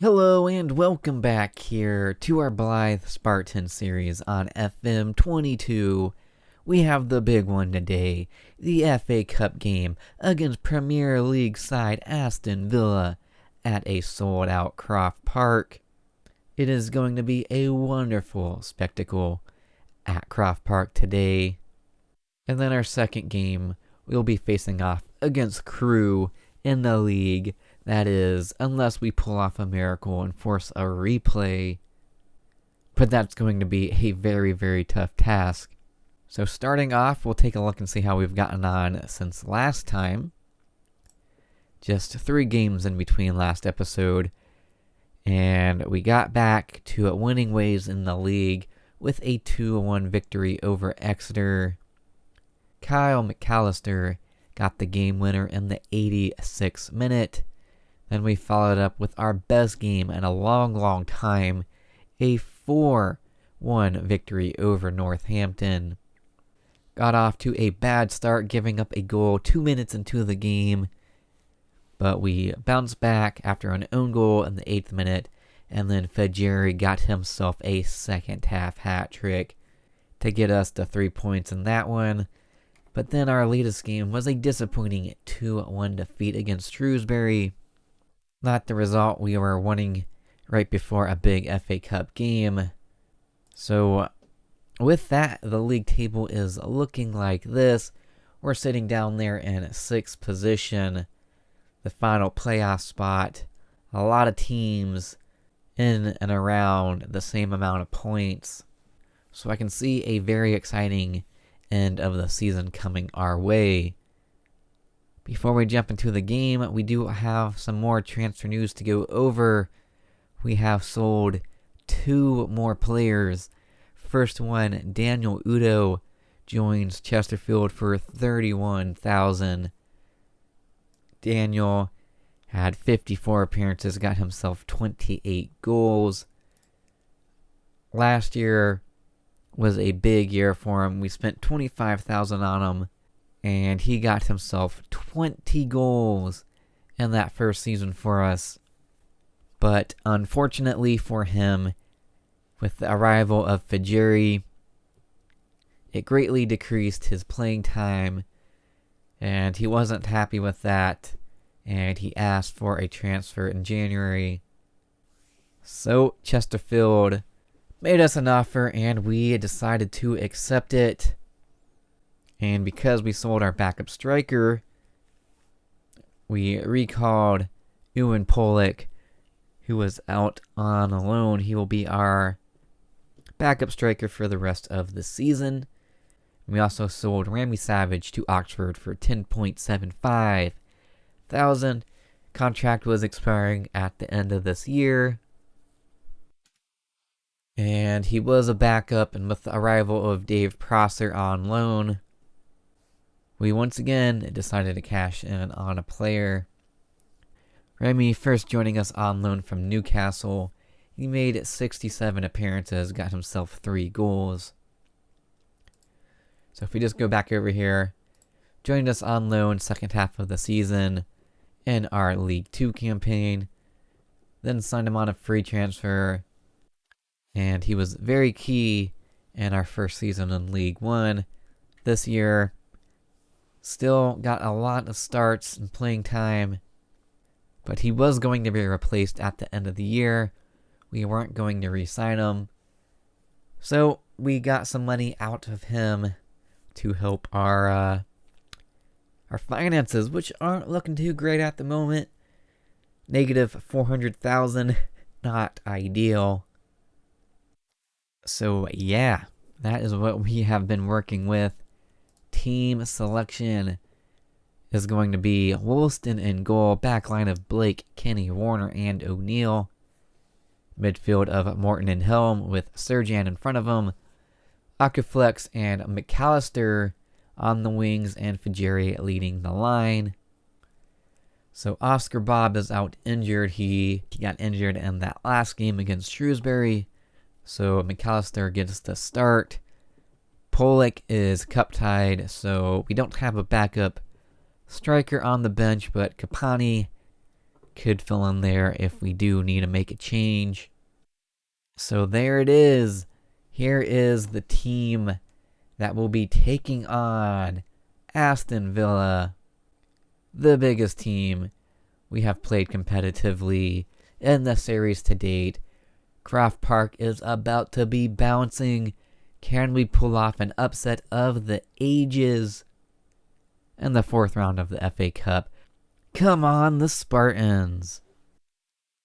Hello and welcome back here to our Blyth Spartan series on FM22. We have the big one today, the FA Cup game against Premier League side Aston Villa at a sold-out Croft Park. It is going to be a wonderful spectacle at Croft Park today. And then our second game, we'll be facing off against Crewe in the league. That is, unless we pull off a miracle and force a replay. But that's going to be a very, very tough task. So starting off, we'll take a look and see how we've gotten on since last time. Just 3 games in between last episode. And we got back to winning ways in the league with a 2-1 victory over Exeter. Kyle McAllister got the game winner in the 86th minute. Then we followed up with our best game in a long time, a 4-1 victory over Northampton. Got off to a bad start, giving up a goal 2 minutes into the game, but we bounced back after an own goal in the 8th minute, and then Fajeri got himself a second half hat trick to get us to 3 points in that one. But then our latest game was a disappointing 2-1 defeat against Shrewsbury. Not the result we were wanting right before a big FA Cup game. So with that, the league table is looking like this. We're sitting down there in 6th position, the final playoff spot. A lot of teams in and around the same amount of points. So I can see a very exciting end of the season coming our way. Before we jump into the game, we do have some more transfer news to go over. We have sold 2 more players. First one, Daniel Udo, joins Chesterfield for $31,000. Daniel had 54 appearances, got himself 28 goals. Last year was a big year for him. We spent $25,000 on him, and he got himself 20 goals in that first season for us. But unfortunately for him, with the arrival of Fajeri, it greatly decreased his playing time, and he wasn't happy with that, and he asked for a transfer in January. So Chesterfield made us an offer, and we decided to accept it. And because we sold our backup striker, we recalled Ewan Pollock, who was out on loan. He will be our backup striker for the rest of the season. We also sold Rami Savage to Oxford for $10.75 thousand. Contract was expiring at the end of this year, and he was a backup, and with the arrival of Dave Prosser on loan, we once again decided to cash in on a player. Remy first joining us on loan from Newcastle. He made 67 appearances, got himself 3 goals. So if we just go back over here, joined us on loan second half of the season in our League 2 campaign, then signed him on a free transfer, and he was very key in our first season in League 1. This year, still got a lot of starts and playing time, but he was going to be replaced at the end of the year. We weren't going to re-sign him, so we got some money out of him to help our finances, which aren't looking too great at the moment. Negative $400,000, not ideal. So yeah, that is what we have been working with. Team selection is going to be Woolston in goal, backline of Blake, Kenny, Warner, and O'Neill. Midfield of Morton and Helm with Serjan in front of him. Akuflex and McAllister on the wings, and Fajeri leading the line. So Oscar Bob is out injured. He got injured in that last game against Shrewsbury, so McAllister gets the start. Pollock is cup tied, so we don't have a backup striker on the bench, but Kapani could fill in there if we do need to make a change. So there it is. Here is the team that will be taking on Aston Villa, the biggest team we have played competitively in the series to date. Croft Park is about to be bouncing. Can we pull off an upset of the ages in the 4th round of the FA Cup? Come on, the Spartans.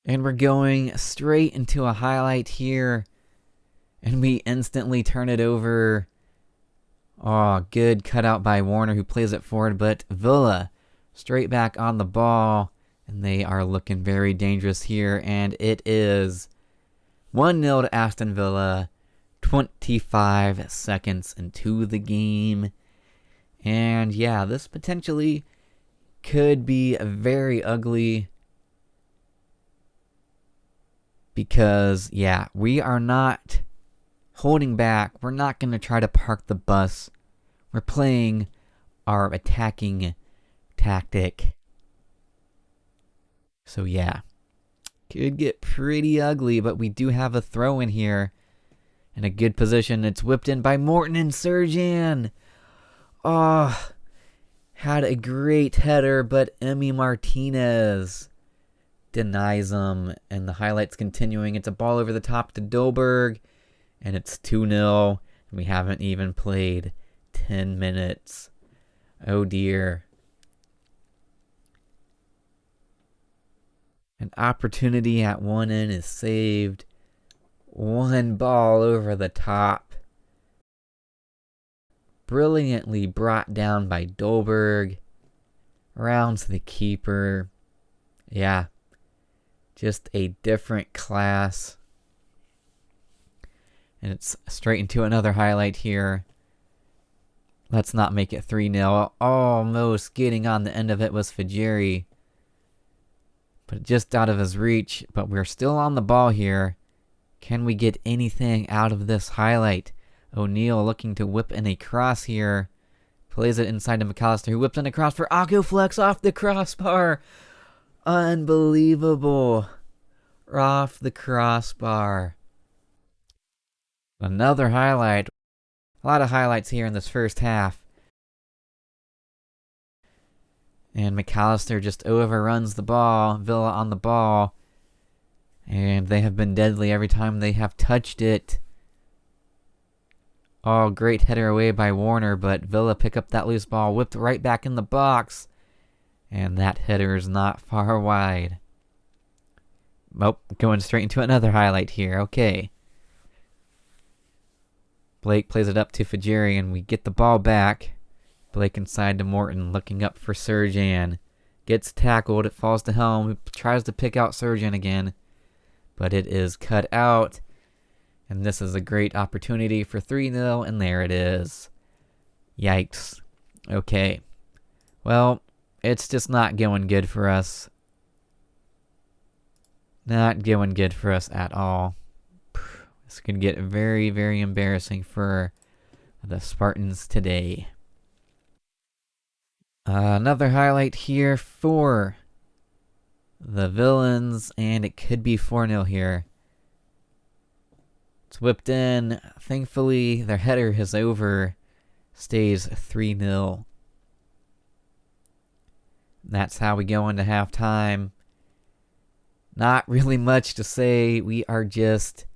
And we're going straight into a highlight here. And we instantly turn it over. Oh, good cutout by Warner, who plays it forward. But Villa straight back on the ball. And they are looking very dangerous here. And it is 1-0 to Aston Villa. 25 seconds into the game. And yeah, this potentially could be very ugly. Because, yeah, we are not holding back. We're not going to try to park the bus. We're playing our attacking tactic. So, yeah, could get pretty ugly, but we do have a throw in here. In a good position. It's whipped in by Morton and Serjan. Oh, had a great header, but Emi Martinez denies him. And the highlights continuing. It's a ball over the top to Dolberg. And it's 2-0. And we haven't even played 10 minutes. Oh dear. An opportunity at one end is saved. One ball over the top. Brilliantly brought down by Dolberg. Rounds the keeper. Yeah. Just a different class. And it's straight into another highlight here. Let's not make it 3-0. Almost getting on the end of it was Fajiri. But just out of his reach. But we're still on the ball here. Can we get anything out of this highlight? O'Neal looking to whip in a cross here. Plays it inside to McAllister, who whips in a cross for Akuflex off the crossbar. Unbelievable. Off the crossbar. Another highlight. A lot of highlights here in this first half. And McAllister just overruns the ball. Villa on the ball. And they have been deadly every time they have touched it. Oh, great header away by Warner, but Villa pick up that loose ball, whipped right back in the box. And that header is not far wide. Oh, going straight into another highlight here. Okay. Blake plays it up to Fajiri, and we get the ball back. Blake inside to Morton, looking up for Serjan. Gets tackled, it falls to Helm, tries to pick out Serjan again. But it is cut out. And this is a great opportunity for 3-0, and there it is. Yikes. Okay. Well, it's just not going good for us. Not going good for us at all. This could get very, very embarrassing for the Spartans today. Another highlight here for the Villains, and it could be 4-0 here. It's whipped in. Thankfully, their header is over. Stays 3-0. That's how we go into halftime. Not really much to say. We are just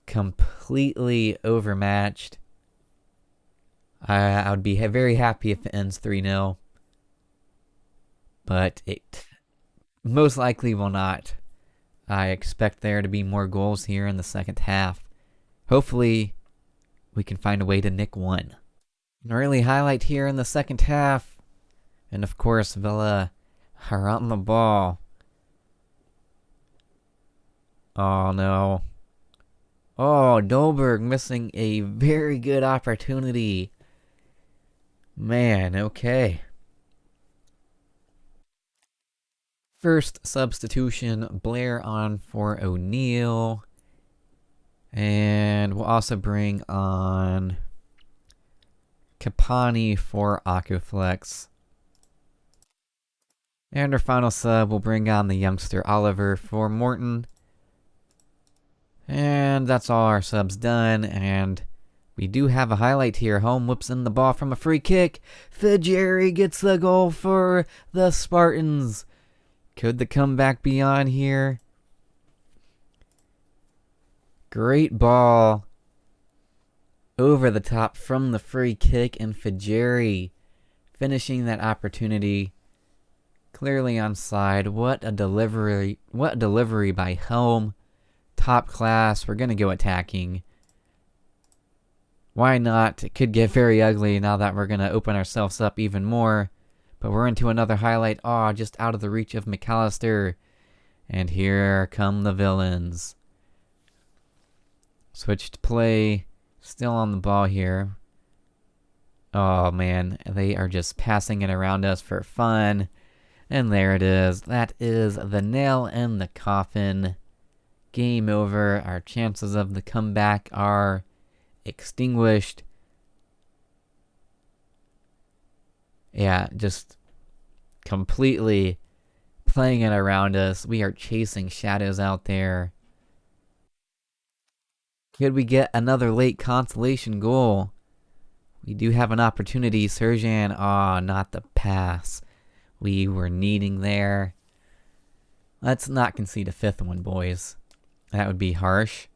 completely overmatched. I would be very happy if it ends 3-0. But it most likely will not. I expect there to be more goals here in the second half. Hopefully, we can find a way to nick one. An early highlight here in the second half. And of course, Villa are on the ball. Oh no. Oh, Dolberg missing a very good opportunity. Man, okay. First substitution, Blair on for O'Neal. And we'll also bring on Kapani for Akuflex. And our final sub will bring on the youngster Oliver for Morton. And that's all our subs done. And we do have a highlight here. Home whips in the ball from a free kick. Fajeri gets the goal for the Spartans. Could the comeback be on here? Great ball over the top from the free kick, and Fajeri finishing that opportunity. Clearly onside. What a delivery. What a delivery by Helm. Top class. We're going to go attacking. Why not? It could get very ugly now that we're going to open ourselves up even more. But we're into another highlight. Oh, just out of the reach of McAllister. And here come the villains. Switched play. Still on the ball here. Oh, man. They are just passing it around us for fun. And there it is. That is the nail in the coffin. Game over. Our chances of the comeback are extinguished. Yeah, just completely playing it around us. We are chasing shadows out there. Could we get another late consolation goal? We do have an opportunity. Serjan, not the pass we were needing there. Let's not concede a fifth one, boys. That would be harsh.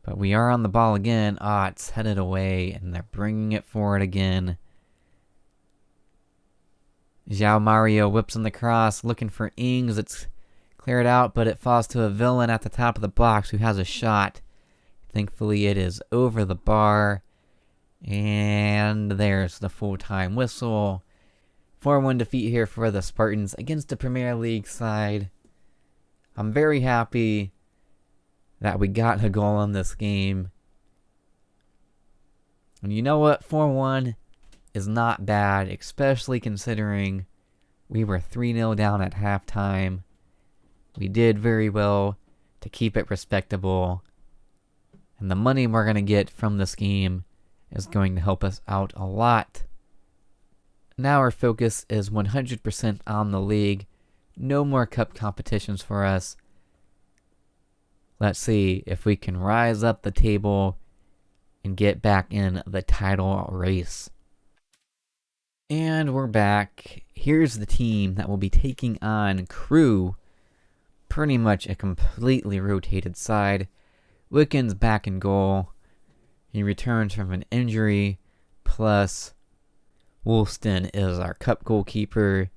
But we are on the ball again. It's headed away, and they're bringing it forward again. João Mario whips in the cross, looking for Ings. It's cleared out, but it falls to a villain at the top of the box who has a shot. Thankfully, it is over the bar. And there's the full-time whistle. 4-1 defeat here for the Spartans against the Premier League side. I'm very happy that we got a goal in this game. And you know what? 4-1 is not bad, especially considering we were 3-0 down at halftime. We did very well to keep it respectable. And the money we're going to get from this game is going to help us out a lot. Now our focus is 100% on the league. No more cup competitions for us. Let's see if we can rise up the table and get back in the title race. And we're back. Here's the team that will be taking on Crew. Pretty much a completely rotated side. Wickens back in goal. He returns from an injury. Plus, Woolston is our cup goalkeeper.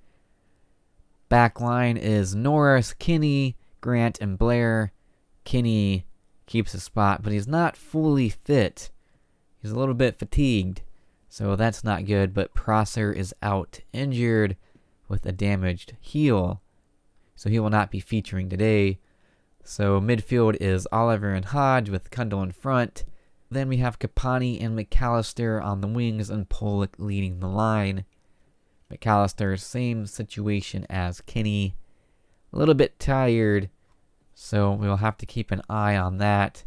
Backline is Norris, Kinney, Grant, and Blair. Kinney keeps his spot, but he's not fully fit. He's a little bit fatigued, so that's not good. But Prosser is out injured with a damaged heel, so he will not be featuring today. So midfield is Oliver and Hodge with Kundal in front. Then we have Kapani and McAllister on the wings and Pollock leading the line. McAllister, same situation as Kinney. A little bit tired, so we'll have to keep an eye on that.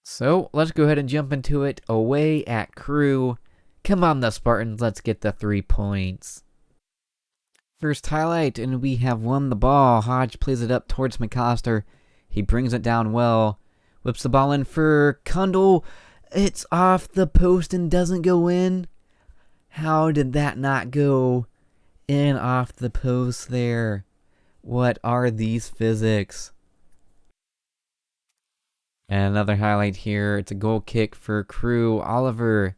So let's go ahead and jump into it. Away at Crew. Come on, the Spartans, let's get the 3 points. First highlight, and we have won the ball. Hodge plays it up towards McAllister. He brings it down well. Whips the ball in for Kundal. It's off the post and doesn't go in. How did that not go in off the post there? What are these physics? And another highlight here. It's a goal kick for Crew. Oliver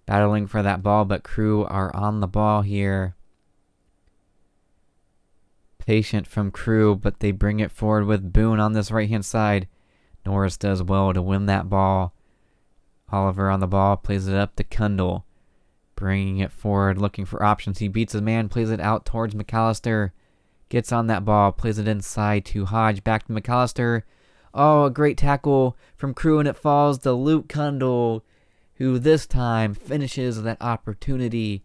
battling for that ball, but Crew are on the ball here. Patient from Crew, but they bring it forward with Boone on this right-hand side. Norris does well to win that ball. Oliver on the ball, plays it up to Kundal. Bringing it forward, looking for options. He beats his man, plays it out towards McAllister. Gets on that ball, plays it inside to Hodge. Back to McAllister. Oh, a great tackle from Crew, and it falls to Luke Kundal, who this time finishes that opportunity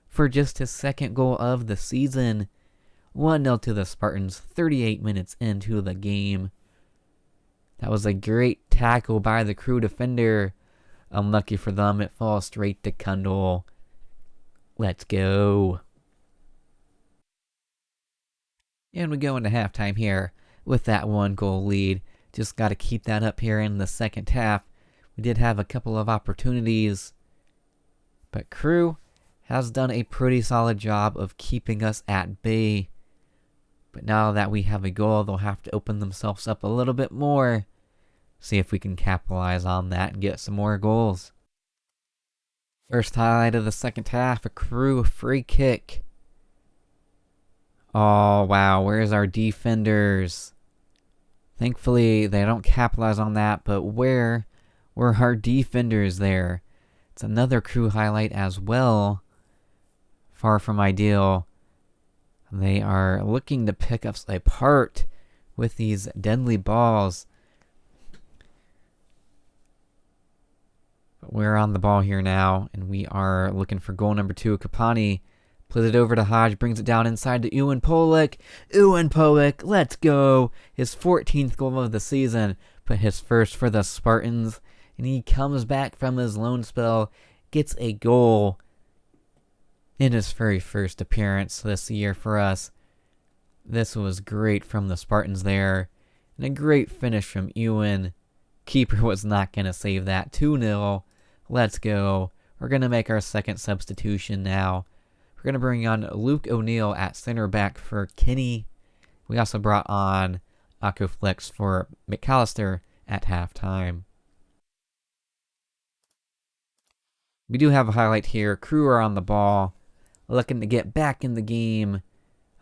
for just his second goal of the season. 1-0 to the Spartans, 38 minutes into the game. That was a great tackle by the Crew defender. Unlucky for them, it falls straight to Kundal. Let's go. And we go into halftime here with that 1-goal lead. Just got to keep that up here in the second half. We did have a couple of opportunities, but Crew has done a pretty solid job of keeping us at bay. But now that we have a goal, they'll have to open themselves up a little bit more. See if we can capitalize on that and get some more goals. First highlight of the second half, a Crew free kick. Oh, wow, where's our defenders? Thankfully, they don't capitalize on that, but where were our defenders there? It's another Crew highlight as well. Far from ideal. They are looking to pick us apart with these deadly balls. But we're on the ball here now, and we are looking for goal number 2. Kapani plays it over to Hodge, brings it down inside to Ewan Pollock. Ewan Pollock, let's go! His 14th goal of the season, but his first for the Spartans. And he comes back from his loan spell, gets a goal in his very first appearance this year for us. This was great from the Spartans there. And a great finish from Ewan. Keeper was not going to save that. 2-0. Let's go. We're going to make our second substitution now. We're going to bring on Luke O'Neill at center back for Kenny. We also brought on Akoflex for McAllister at halftime. We do have a highlight here. Crew are on the ball, looking to get back in the game.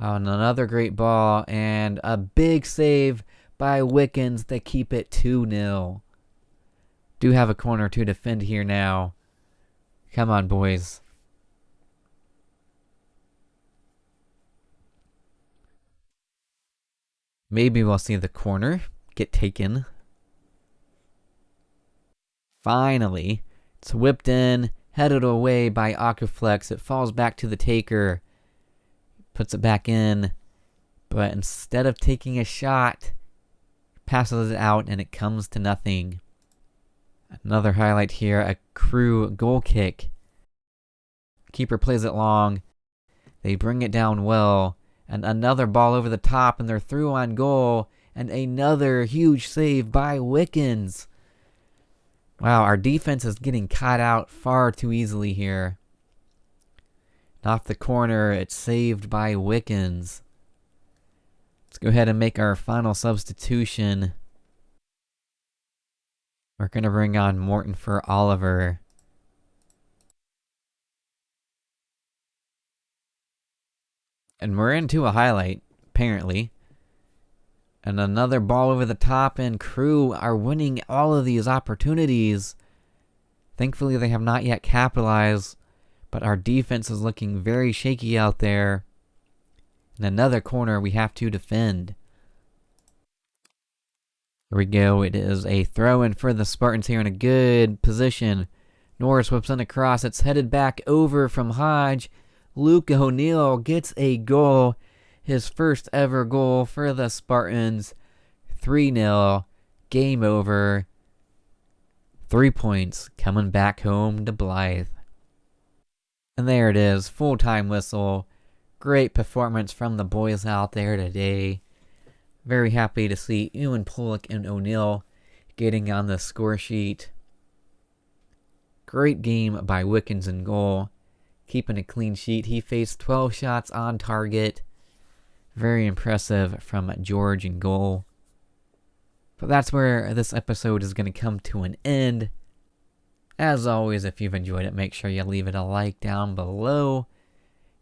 On another great ball and a big save by Wickens to keep it 2-0. Do have a corner to defend here now. Come on, boys. Maybe we'll see the corner get taken. Finally, it's whipped in, headed away by Akoflex. It falls back to the taker. Puts it back in. But instead of taking a shot, passes it out and it comes to nothing. Another highlight here, a Crew goal kick. Keeper plays it long. They bring it down well. And another ball over the top, and they're through on goal. And another huge save by Wickens. Wow, our defense is getting caught out far too easily here. And off the corner, it's saved by Wickens. Let's go ahead and make our final substitution. We're going to bring on Morton for Oliver. And we're into a highlight, apparently. And another ball over the top, and Crew are winning all of these opportunities. Thankfully, they have not yet capitalized, but our defense is looking very shaky out there. And another corner we have to defend. Here we go. It is a throw-in for the Spartans here in a good position. Norris whips in across. It's headed back over from Hodge. Luke O'Neill gets a goal. His first ever goal for the Spartans. 3-0. Game over. 3 points coming back home to Blyth. And there it is. Full-time whistle. Great performance from the boys out there today. Very happy to see Ewan Pollock and O'Neill getting on the score sheet. Great game by Wickens in goal. Keeping a clean sheet. He faced 12 shots on target. Very impressive from George in goal. But that's where this episode is going to come to an end. As always, if you've enjoyed it, make sure you leave it a like down below.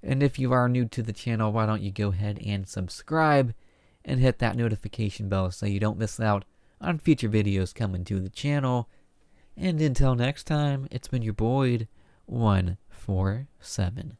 And if you are new to the channel, why don't you go ahead and subscribe and hit that notification bell so you don't miss out on future videos coming to the channel. And until next time, it's been your Boyd 147.